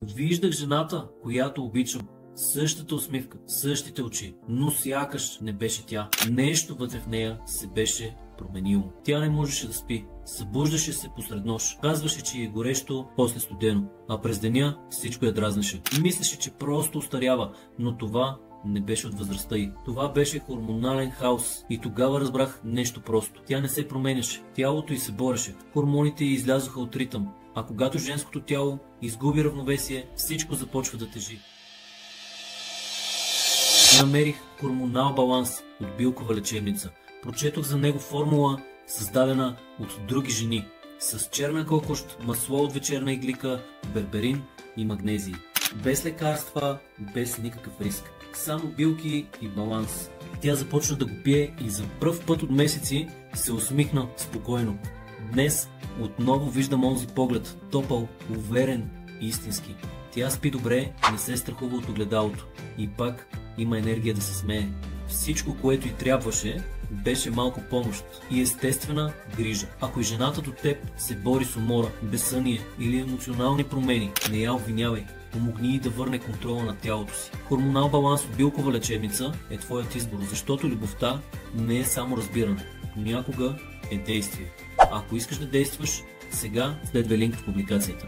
Виждах жената, която обичам. Същата усмивка, същите очи, но сякаш не беше тя. Нещо вътре в нея се беше променило. Тя не можеше да спи. Събуждаше се посред нощ. Казваше, че е горещо, после студено. А през деня всичко я дразнеше. Мислеше, че просто устарява, но това не беше от възрастта й. Това беше хормонален хаос. И тогава разбрах нещо просто. Тя не се променяше. Тялото й се бореше. Хормоните й излязоха от ритъм. А когато женското тяло изгуби равновесие, всичко започва да тежи. Намерих хормонал баланс от билкова лечебница. Прочетох за него формула, създадена от други жени, с черна кокощ, масло от вечерна иглика, берберин и магнезий. Без лекарства, без никакъв риск. Само билки и баланс. Тя започна да го пие и за пръв път от месеци се усмихна спокойно. Днес отново виждам онзи поглед, топъл, уверен и истински. Тя спи добре, не се страхува от огледалото и пак има енергия да се смее. Всичко, което й трябваше, беше малко помощ и естествена грижа. Ако и жената до теб се бори с умора, безсъние или емоционални промени, не я обвинявай. Помогни й да върне контрола на тялото си. Хормонал баланс от билкова лечебница е твоят избор, защото любовта не е само разбиране. Понякога е действие. Ако искаш да действаш, сега следва линк в публикацията.